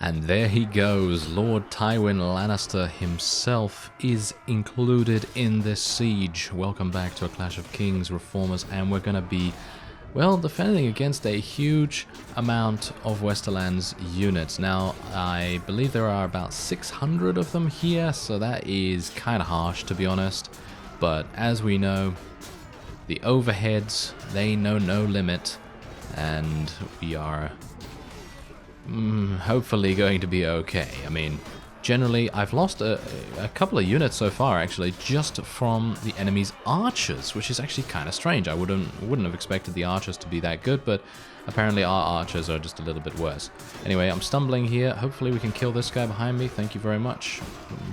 And there he goes, Lord Tywin Lannister himself is included in this siege. Welcome back to A Clash of Kings, Reformers, and we're going to be, well, defending against a huge amount of Westerland's units. Now, I believe there are about 600 of them here, so that is kind of harsh, to be honest. But as we know, the overheads, they know no limit, and we are hopefully going to be okay. I mean, generally, I've lost a couple of units so far, actually, just from the enemy's archers, which is actually kind of strange. I wouldn't have expected the archers to be that good, but apparently our archers are just a little bit worse. Anyway, I'm stumbling here. Hopefully we can kill this guy behind me. Thank you very much.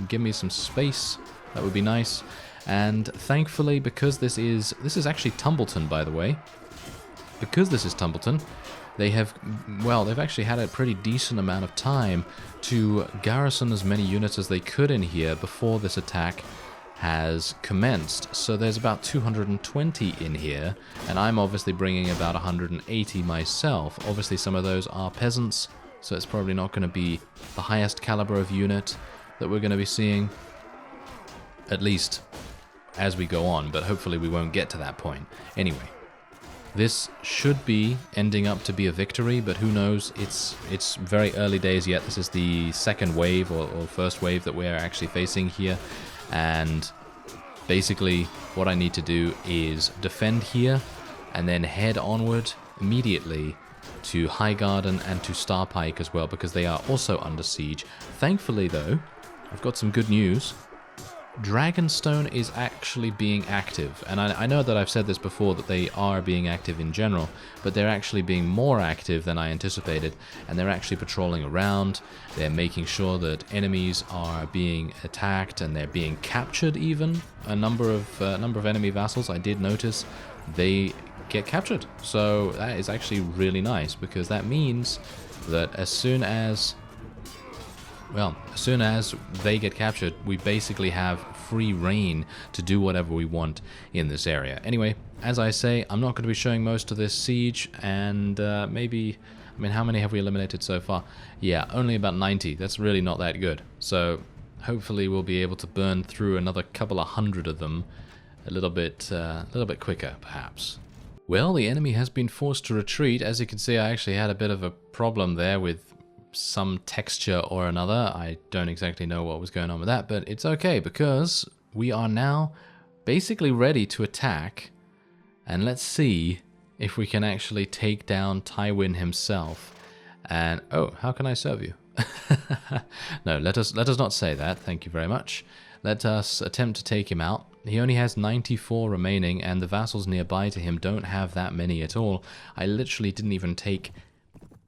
Give me some space. That would be nice. And thankfully, because this is actually Tumbleton, by the way. Because this is Tumbleton, they've actually had a pretty decent amount of time to garrison as many units as they could in here before this attack has commenced. So there's about 220 in here, and I'm obviously bringing about 180 myself. Obviously some of those are peasants, so it's probably not going to be the highest caliber of unit that we're going to be seeing, at least as we go on, but hopefully we won't get to that point. Anyway, this should be ending up to be a victory, but who knows? It's very early days yet. This is the second wave or first wave that we're actually facing here, and basically what I need to do is defend here and then head onward immediately to Highgarden and to Starpike as well, because they are also under siege. Thankfully though, I've got some good news. Dragonstone is actually being active, and I know that I've said this before, that they are being active in general, but they're actually being more active than I anticipated, and they're actually patrolling around. They're making sure that enemies are being attacked, and they're being captured even. A number of enemy vassals, I did notice, they get captured. So that is actually really nice, because that means that as soon as they get captured, we basically have free reign to do whatever we want in this area. Anyway, as I say, I'm not going to be showing most of this siege, and maybe, I mean, how many have we eliminated so far? Yeah, only about 90. That's really not that good. So hopefully we'll be able to burn through another couple of hundred of them a little bit quicker, perhaps. Well, the enemy has been forced to retreat. As you can see, I actually had a bit of a problem there with some texture or another. I don't exactly know what was going on with that, but it's okay, because we are now basically ready to attack, and let's see if we can actually take down Tywin himself. And oh, how can I serve you? No, let us not say that. Thank you very much. Let us attempt to take him out. He only has 94 remaining, and the vassals nearby to him don't have that many at all. I literally didn't even take,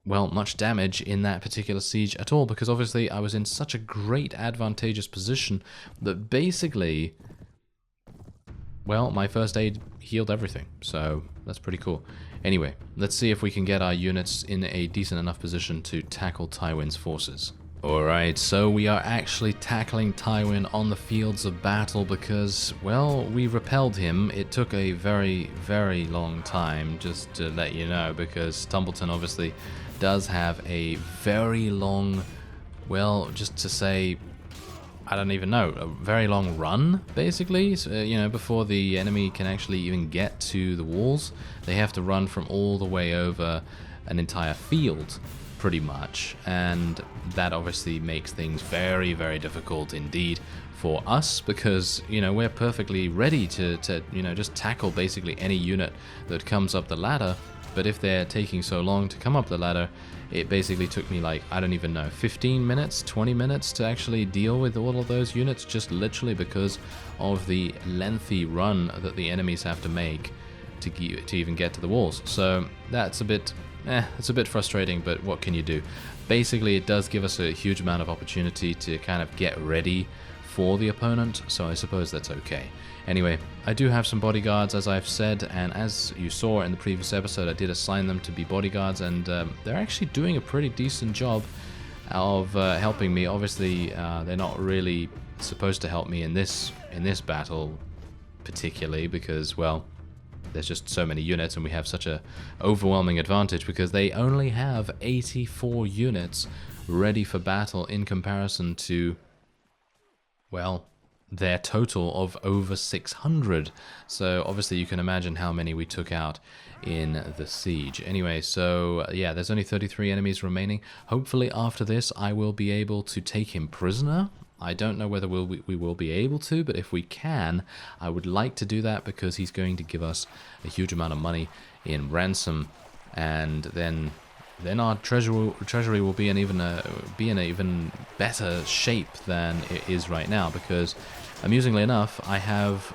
well, much damage in that particular siege at all, because obviously I was in such a great advantageous position that basically, well, my first aid healed everything, so that's pretty cool. Anyway, let's see if we can get our units in a decent enough position to tackle Tywin's forces. Alright, so we are actually tackling Tywin on the fields of battle because, well, we repelled him. It took a very, very long time, just to let you know, because Tumbleton obviously does have a very long, well, just to say, I don't even know, a very long run, basically. So, you know, before the enemy can actually even get to the walls, they have to run from all the way over an entire field, pretty much, and that obviously makes things very, very difficult indeed for us, because, you know, we're perfectly ready to you know, just tackle basically any unit that comes up the ladder. But if they're taking so long to come up the ladder, it basically took me, like, I don't even know, 15 minutes, 20 minutes to actually deal with all of those units, just literally because of the lengthy run that the enemies have to make to even get to the walls. So that's a bit, it's a bit frustrating, but what can you do? Basically, it does give us a huge amount of opportunity to kind of get ready for the opponent, so I suppose that's okay. Anyway, I do have some bodyguards, as I've said, and as you saw in the previous episode, I did assign them to be bodyguards, and they're actually doing a pretty decent job of helping me. Obviously, they're not really supposed to help me in this battle particularly, because, well, there's just so many units and we have such a overwhelming advantage, because they only have 84 units ready for battle in comparison to, well, their total of over 600. So obviously you can imagine how many we took out in the siege. Anyway, so yeah, there's only 33 enemies remaining. Hopefully after this I will be able to take him prisoner. I don't know whether we will be able to, but if we can, I would like to do that because he's going to give us a huge amount of money in ransom, and then our treasury will be in an even better shape than it is right now, because amusingly enough, I have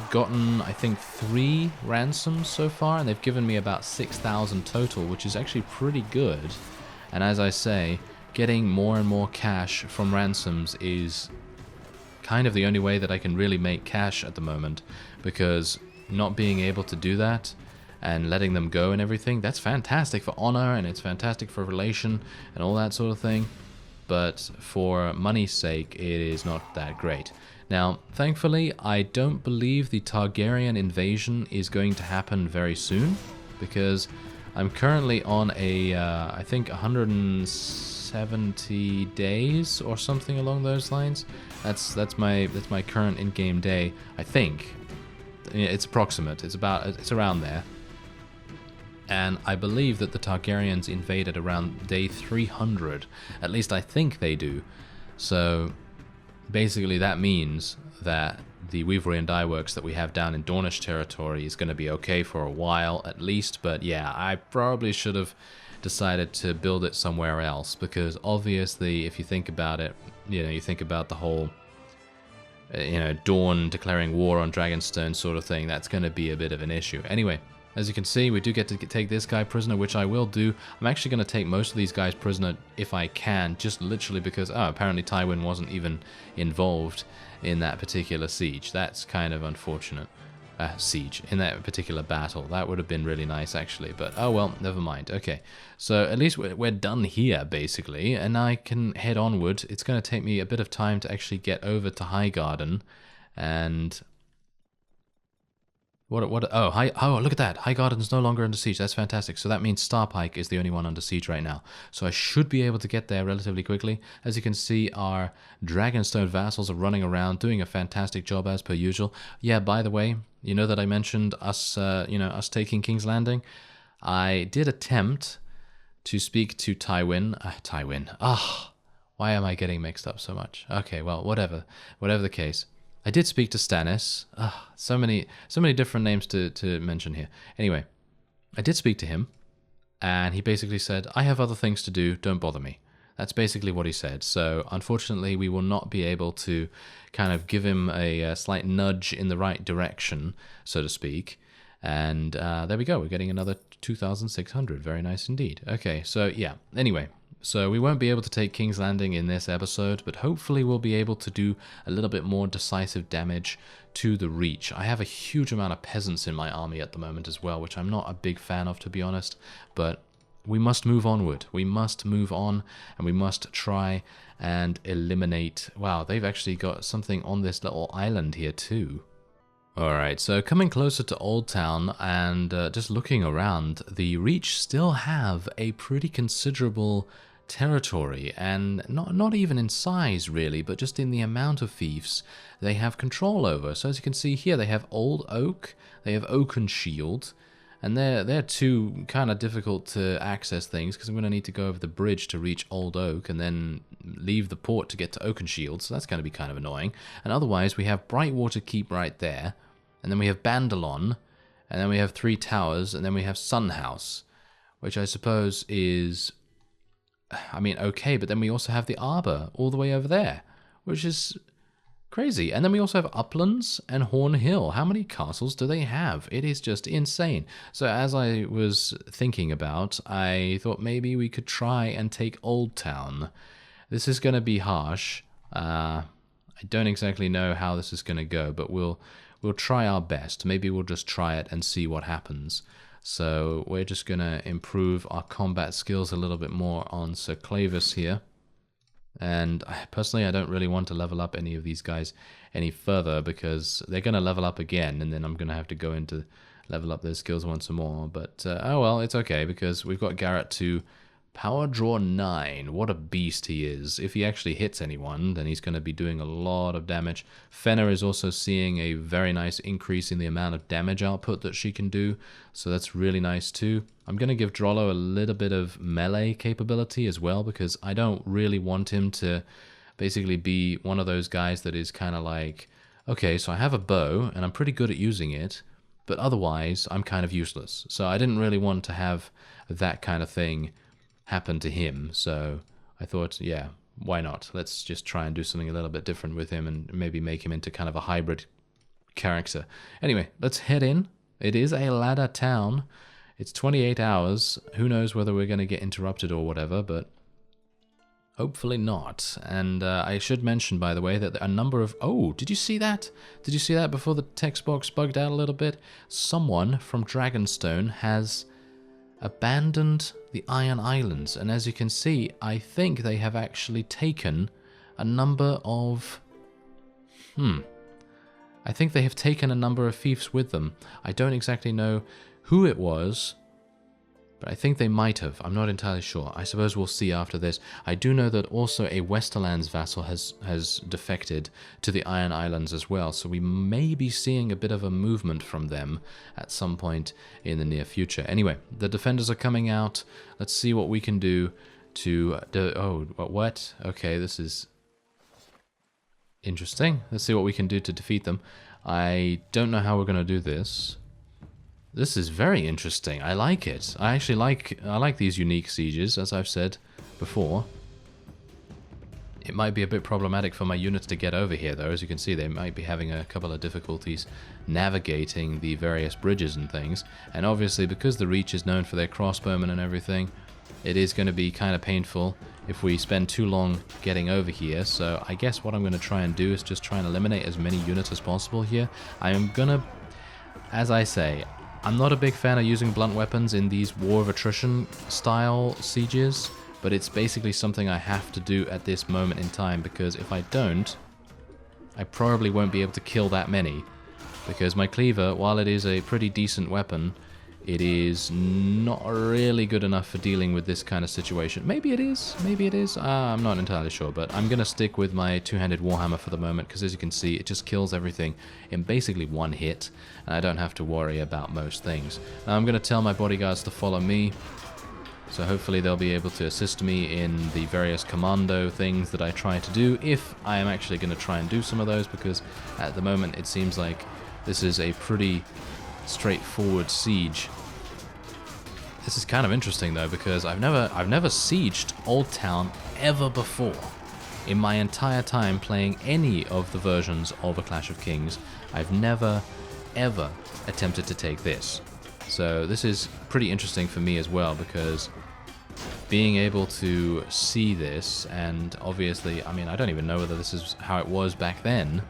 gotten, I think, 3 ransoms so far, and they've given me about 6,000 total, which is actually pretty good. And as I say, getting more and more cash from ransoms is kind of the only way that I can really make cash at the moment, because not being able to do that and letting them go and everything, that's fantastic for honor, and it's fantastic for relation and all that sort of thing, but for money's sake, it is not that great. Now, thankfully, I don't believe the Targaryen invasion is going to happen very soon, because I'm currently on a, I think 170 days or something along those lines. That's my current in-game day, I think. It's approximate. It's around there. And I believe that the Targaryens invaded around day 300. At least I think they do. So basically that means that the Weavery and Dye Works that we have down in Dornish territory is going to be okay for a while at least. But yeah, I probably should have decided to build it somewhere else, because obviously if you think about it, you think about the whole Dawn declaring war on Dragonstone sort of thing, that's going to be a bit of an issue. Anyway, as you can see, we do get to take this guy prisoner, which I will do. I'm actually going to take most of these guys prisoner if I can, just literally because, apparently Tywin wasn't even involved in that particular siege. That's kind of unfortunate. In that particular battle. That would have been really nice, actually, but oh well, never mind. Okay, so at least we're done here, basically, and I can head onward. It's going to take me a bit of time to actually get over to Highgarden, and oh, look at that. Highgarden's no longer under siege. That's fantastic. So that means Starpike is the only one under siege right now. So I should be able to get there relatively quickly. As you can see, our Dragonstone vassals are running around, doing a fantastic job as per usual. Yeah, by the way, you know that I mentioned us, us taking King's Landing? I did attempt to speak to Tywin. Why am I getting mixed up so much? Okay, well, whatever the case. I did speak to Stannis. So many different names to mention here. Anyway, I did speak to him, and he basically said, I have other things to do, don't bother me. That's basically what he said. So unfortunately, we will not be able to kind of give him a slight nudge in the right direction, so to speak. And there we go. We're getting another 2,600. Very nice indeed. Okay, so yeah. Anyway, so we won't be able to take King's Landing in this episode, but hopefully we'll be able to do a little bit more decisive damage to the Reach. I have a huge amount of peasants in my army at the moment as well, which I'm not a big fan of, to be honest, but we must move onward. We must move on, and we must try and eliminate... Wow, they've actually got something on this little island here too. Alright, so coming closer to Old Town and just looking around, the Reach still have a pretty considerable territory, and not even in size really, but just in the amount of fiefs they have control over. So as you can see here, they have Old Oak, they have Oakenshield, and they're two kind of difficult to access things, because I'm going to need to go over the bridge to reach Old Oak and then leave the port to get to Oakenshield, so that's going to be kind of annoying. And otherwise, we have Brightwater Keep right there, and then we have Bandalon, and then we have Three Towers, and then we have Sunhouse, which I suppose is, I mean, okay, but then we also have the Arbor all the way over there, which is crazy. And then we also have Uplands and Horn Hill. How many castles do they have? It is just insane. So as I was thinking about, I thought maybe we could try and take Old Town. This is going to be harsh. I don't exactly know how this is going to go, but we'll try our best. Maybe we'll just try it and see what happens. So we're just going to improve our combat skills a little bit more on Sir Clavis here. And personally, I don't really want to level up any of these guys any further, because they're going to level up again, and then I'm going to have to go into level up their skills once more. But, oh well, it's okay, because we've got Garrett to Power draw 9. What a beast he is. If he actually hits anyone, then he's going to be doing a lot of damage. Fyhrr is also seeing a very nice increase in the amount of damage output that she can do, so that's really nice too. I'm going to give Drollo a little bit of melee capability as well, because I don't really want him to basically be one of those guys that is kind of like, okay, so I have a bow, and I'm pretty good at using it, but otherwise I'm kind of useless. So I didn't really want to have that kind of thing happen to him, so I thought, yeah, why not? Let's just try and do something a little bit different with him and maybe make him into kind of a hybrid character. Anyway, let's head in. It is a ladder town. It's 28 hours. Who knows whether we're going to get interrupted or whatever, but hopefully not. And I should mention, by the way, that a number of... Oh, did you see that? Did you see that before the text box bugged out a little bit? Someone from Dragonstone has abandoned the Iron Islands, and as you can see, I think they have actually taken a number of... I think they have taken a number of fiefs with them. I don't exactly know who it was, but I think they might have. I'm not entirely sure. I suppose we'll see after this. I do know that also a Westerlands vassal has defected to the Iron Islands as well, so we may be seeing a bit of a movement from them at some point in the near future. Anyway, the defenders are coming out. Let's see what we can do to... oh, what? Okay, this is interesting. Let's see what we can do to defeat them. I don't know how we're going to do this. This is very interesting. I like it. I actually like these unique sieges, as I've said before. It might be a bit problematic for my units to get over here, though. As you can see, they might be having a couple of difficulties navigating the various bridges and things. And obviously, because the Reach is known for their crossbowmen and everything, it is going to be kind of painful if we spend too long getting over here. So I guess what I'm going to try and do is just try and eliminate as many units as possible here. I am going to, as I say, I'm not a big fan of using blunt weapons in these War of Attrition style sieges, but it's basically something I have to do at this moment in time, because if I don't, I probably won't be able to kill that many, because my cleaver, while it is a pretty decent weapon, it is not really good enough for dealing with this kind of situation. Maybe it is, I'm not entirely sure, but I'm going to stick with my two-handed warhammer for the moment, because as you can see, it just kills everything in basically one hit, and I don't have to worry about most things. Now I'm going to tell my bodyguards to follow me, so hopefully they'll be able to assist me in the various commando things that I try to do, if I am actually going to try and do some of those, because at the moment it seems like this is a pretty straightforward siege. This is kind of interesting though, because I've never sieged Old Town ever before. In my entire time playing any of the versions of A Clash of Kings, I've never ever attempted to take this. So this is pretty interesting for me as well, because being able to see this, and obviously, I mean, I don't even know whether this is how it was back then,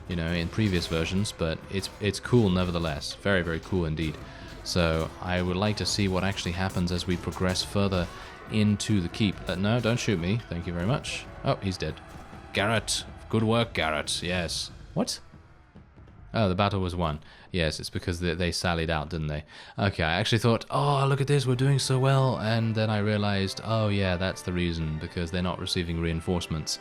you know, in previous versions, but it's cool nevertheless. Very, very cool indeed. So I would like to see what actually happens as we progress further into the keep. No, don't shoot me. Thank you very much. Oh, he's dead. Garrett. Good work, Garrett. Yes. What? Oh, the battle was won. Yes, it's because they sallied out, didn't they? Okay, I actually thought, oh, look at this, we're doing so well. And then I realized, oh yeah, that's the reason, because they're not receiving reinforcements.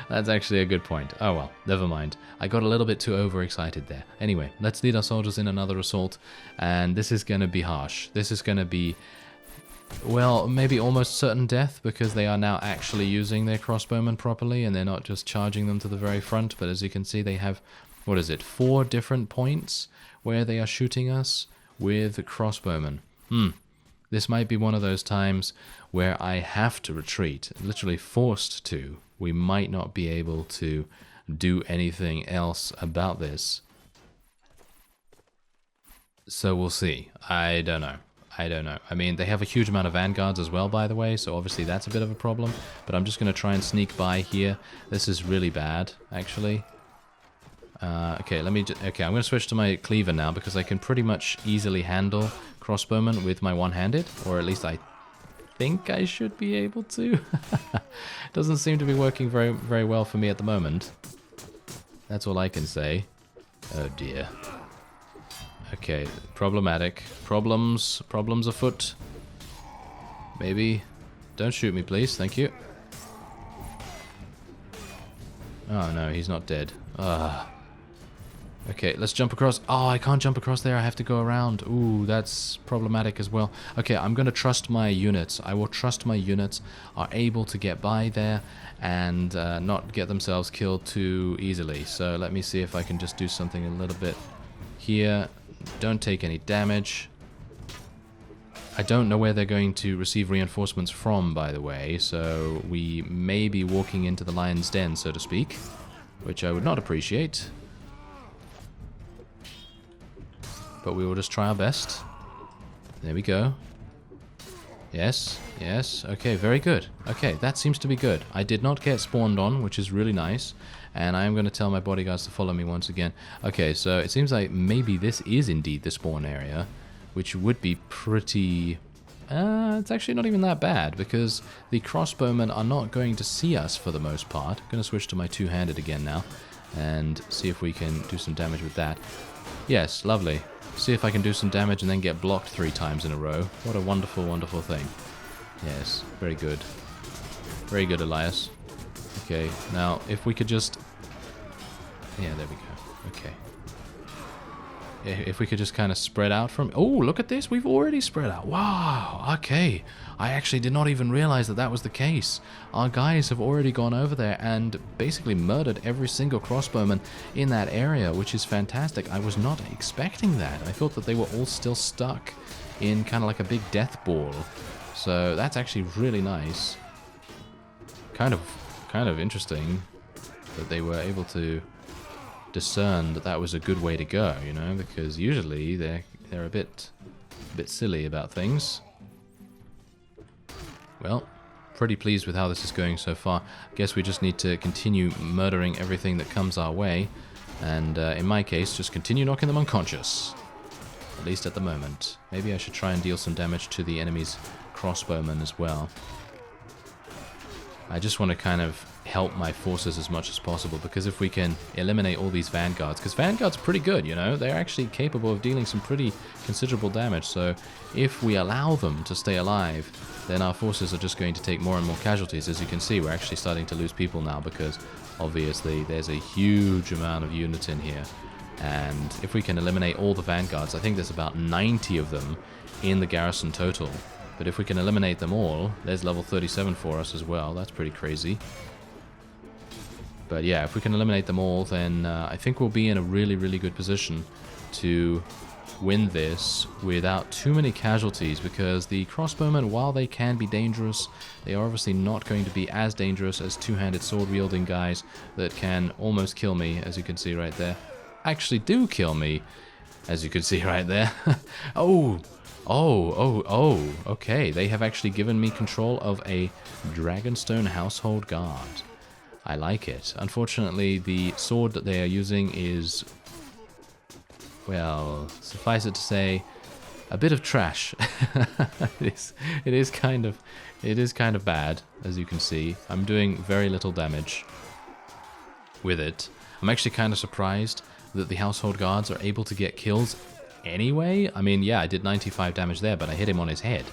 That's actually a good point. Oh well, never mind. I got a little bit too overexcited there. Anyway, let's lead our soldiers in another assault. And this is going to be harsh. This is going to be, well, maybe almost certain death, because they are now actually using their crossbowmen properly, and they're not just charging them to the very front. But as you can see, they have, what is it, 4 different points where they are shooting us with crossbowmen. This might be one of those times where I have to retreat, literally forced to. We might not be able to do anything else about this. So we'll see. I don't know. I mean, they have a huge amount of vanguards as well, by the way, so obviously that's a bit of a problem. But I'm just going to try and sneak by here. This is really bad, actually. Okay, I'm going to switch to my cleaver now, because I can pretty much easily handle crossbowmen with my one-handed, or at least I think I should be able to. Doesn't seem to be working very, very well for me at the moment. That's all I can say. Oh dear. Okay, problematic. Problems afoot. Maybe. Don't shoot me, please. Thank you. Oh, no, he's not dead. Okay, let's jump across. Oh, I can't jump across there. I have to go around. Ooh, that's problematic as well. Okay, I'm going to trust my units. I will trust my units are able to get by there and not get themselves killed too easily. So let me see if I can just do something a little bit here. Don't take any damage. I don't know where they're going to receive reinforcements from, by the way, so we may be walking into the lion's den, so to speak, which I would not appreciate. But we will just try our best. There we go. Yes, yes, okay, very good. Okay, that seems to be good. I did not get spawned on, which is really nice, and I am going to tell my bodyguards to follow me once again. Okay, so it seems like maybe this is indeed the spawn area, which would be pretty... it's actually not even that bad, because the crossbowmen are not going to see us for the most part. I'm going to switch to my two-handed again now, and see if we can do some damage with that. Yes, lovely. See if I can do some damage and then get blocked 3 times in a row. What a wonderful, wonderful thing. Yes, very good. Very good, Elias. Okay, now, if we could just... Yeah, there we go. Okay. If we could just kind of spread out from... Oh, look at this. We've already spread out. Wow. Okay. I actually did not even realize that that was the case. Our guys have already gone over there and basically murdered every single crossbowman in that area, which is fantastic. I was not expecting that. I thought that they were all still stuck in kind of like a big death ball. So that's actually really nice. Kind of interesting that they were able to discern that that was a good way to go, you know, because usually they're a bit silly about things. Well, pretty pleased with how this is going so far. Guess we just need to continue murdering everything that comes our way, and in my case, just continue knocking them unconscious. At least at the moment. Maybe I should try and deal some damage to the enemy's crossbowmen as well. I just want to kind of help my forces as much as possible, because if we can eliminate all these vanguards, because vanguards are pretty good, you know, they're actually capable of dealing some pretty considerable damage, so if we allow them to stay alive, then our forces are just going to take more and more casualties. As you can see, we're actually starting to lose people now, because obviously there's a huge amount of units in here, and if we can eliminate all the vanguards, I think there's about 90 of them in the garrison total, but if we can eliminate them all, there's level 37 for us as well. That's pretty crazy. But yeah, if we can eliminate them all, then I think we'll be in a really, really good position to win this without too many casualties, because the crossbowmen, while they can be dangerous, they are obviously not going to be as dangerous as two-handed sword-wielding guys that can almost kill me, as you can see right there. Actually do kill me, as you can see right there. Okay, they have actually given me control of a Dragonstone Household Guard. I like it. Unfortunately, the sword that they are using is, well, suffice it to say, a bit of trash. it is kind of bad, as you can see. I'm doing very little damage with it. I'm actually kind of surprised that the Household Guards are able to get kills anyway. I mean, yeah, I did 95 damage there, but I hit him on his head,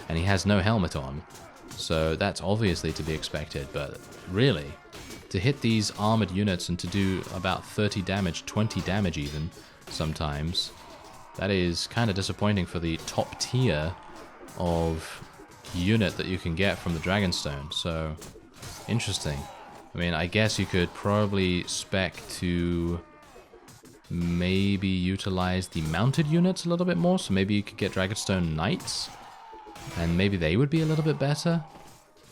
and he has no helmet on. So that's obviously to be expected, but really, to hit these armored units and to do about 30 damage, 20 damage even, sometimes, that is kind of disappointing for the top tier of unit that you can get from the Dragonstone. So, interesting. I mean, I guess you could probably spec to maybe utilize the mounted units a little bit more, so maybe you could get Dragonstone Knights, and maybe they would be a little bit better.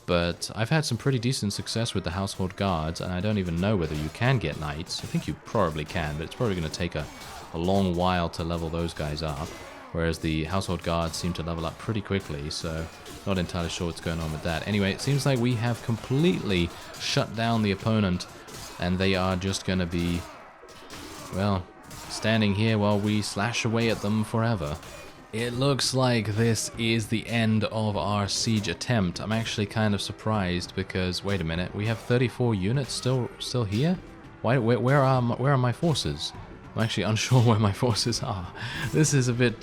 But I've had some pretty decent success with the Household Guards, and I don't even know whether you can get Knights. I think you probably can, but it's probably going to take a long while to level those guys up, whereas the Household Guards seem to level up pretty quickly, so not entirely sure what's going on with that. Anyway, it seems like we have completely shut down the opponent, and they are just going to be, well, standing here while we slash away at them forever. It looks like this is the end of our siege attempt. I'm actually kind of surprised because, wait a minute, we have 34 units still here? Where are my forces? I'm actually unsure where my forces are. This is a bit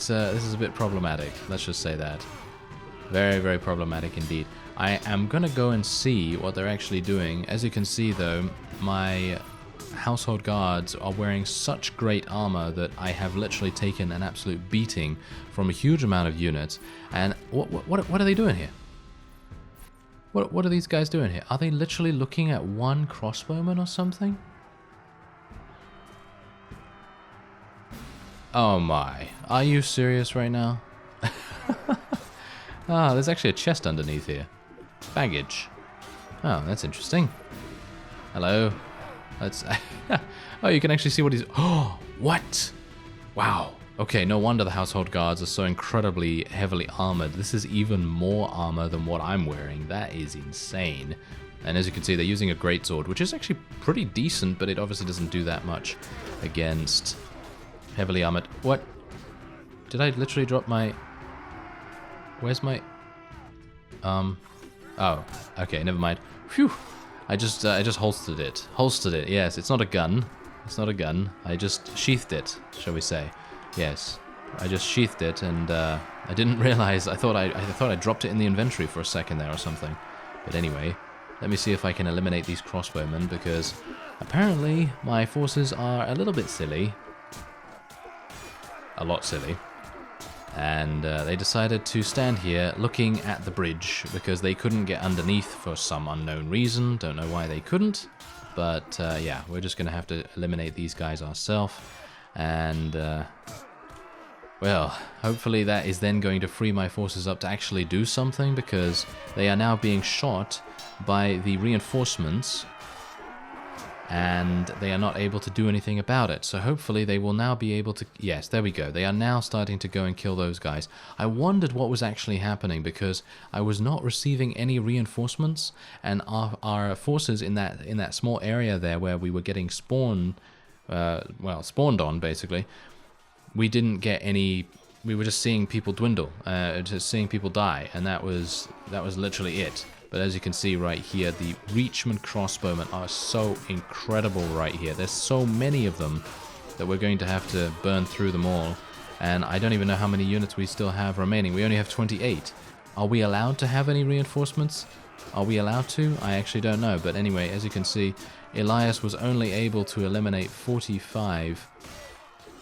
problematic. Let's just say that. Very, very problematic indeed. I am gonna go and see what they're actually doing. As you can see though, my household guards are wearing such great armor that I have literally taken an absolute beating from a huge amount of units. And what are they doing here? What are these guys doing here? Are they literally looking at one crossbowman or something? Oh my, are you serious right now? Ah, there's actually a chest underneath here. Baggage. Oh, that's interesting. Hello. Let's. Oh, you can actually see what he's. Oh, what? Wow. Okay, no wonder the household guards are so incredibly heavily armored. This is even more armor than what I'm wearing. That is insane. And as you can see, they're using a greatsword, which is actually pretty decent, but it obviously doesn't do that much against heavily armored. What? Did I literally drop my? Where's my? Oh, okay, never mind. Phew. I just holstered it. Holstered it. Yes, it's not a gun. It's not a gun. I just sheathed it, shall we say? Yes, I just sheathed it, and I didn't realize. I thought I dropped it in the inventory for a second there or something. But anyway, let me see if I can eliminate these crossbowmen, because apparently my forces are a little bit silly. A lot silly. And they decided to stand here looking at the bridge because they couldn't get underneath for some unknown reason. Don't know why they couldn't, but yeah, we're just going to have to eliminate these guys ourselves. And well, hopefully that is then going to free my forces up to actually do something, because they are now being shot by the reinforcements and they are not able to do anything about it. So hopefully they will now be able to... Yes, there we go. They are now starting to go and kill those guys. I wondered what was actually happening, because I was not receiving any reinforcements, and our forces in that small area there where we were getting spawned, well, spawned on, basically, we didn't get any... We were just seeing people dwindle, just seeing people die, and that was literally it. But as you can see right here, the Reachman crossbowmen are so incredible right here. There's so many of them that we're going to have to burn through them all. And I don't even know how many units we still have remaining. We only have 28. Are we allowed to have any reinforcements? Are we allowed to? I actually don't know. But anyway, as you can see, Elias was only able to eliminate 45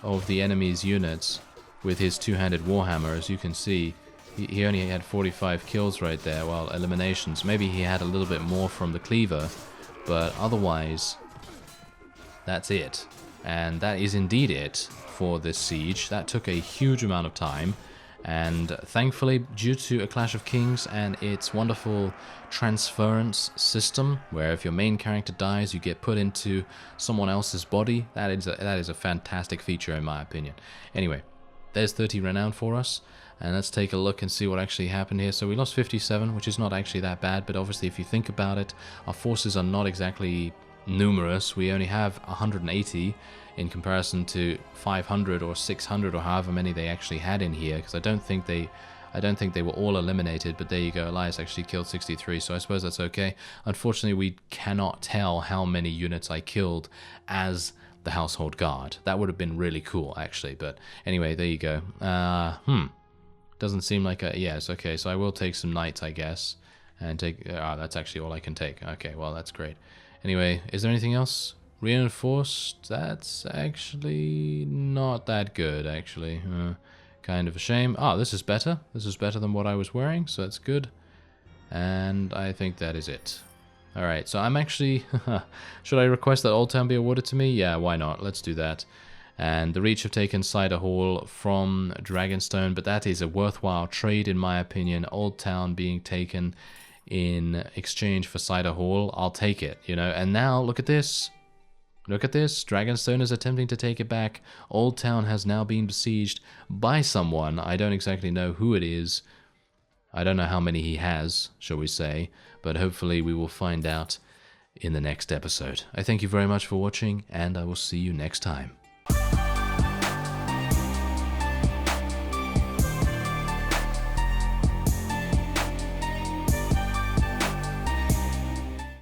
of the enemy's units with his two-handed warhammer. As you can see, he only had 45 kills right there, well, eliminations. Maybe he had a little bit more from the cleaver, but otherwise, that's it. And that is indeed it for this siege. That took a huge amount of time, and thankfully, due to A Clash of Kings and its wonderful transference system, where if your main character dies, you get put into someone else's body, that is a fantastic feature in my opinion. Anyway, there's 30 renown for us. And let's take a look and see what actually happened here. So we lost 57, which is not actually that bad, but obviously if you think about it, our forces are not exactly numerous. We only have 180 in comparison to 500 or 600 or however many they actually had in here, because I don't think they were all eliminated. But there you go, Elias actually killed 63, so I suppose that's okay. Unfortunately, we cannot tell how many units I killed as the household guard. That would have been really cool, actually. But anyway, there you go. Doesn't seem like a... Yes, okay, so I will take some knights, I guess. And take... that's actually all I can take. Okay, well, that's great. Anyway, is there anything else? Reinforced? That's actually not that good, actually. Kind of a shame. Ah, this is better. This is better than what I was wearing, so that's good. And I think that is it. Alright, so I'm actually... Should I request that Old Town be awarded to me? Yeah, why not? Let's do that. And the Reach have taken Cider Hall from Dragonstone, but that is a worthwhile trade in my opinion. Old Town being taken in exchange for Cider Hall, I'll take it, you know. And now, look at this. Look at this. Dragonstone is attempting to take it back. Old Town has now been besieged by someone. I don't exactly know who it is. I don't know how many he has, shall we say, but hopefully we will find out in the next episode. I thank you very much for watching, and I will see you next time.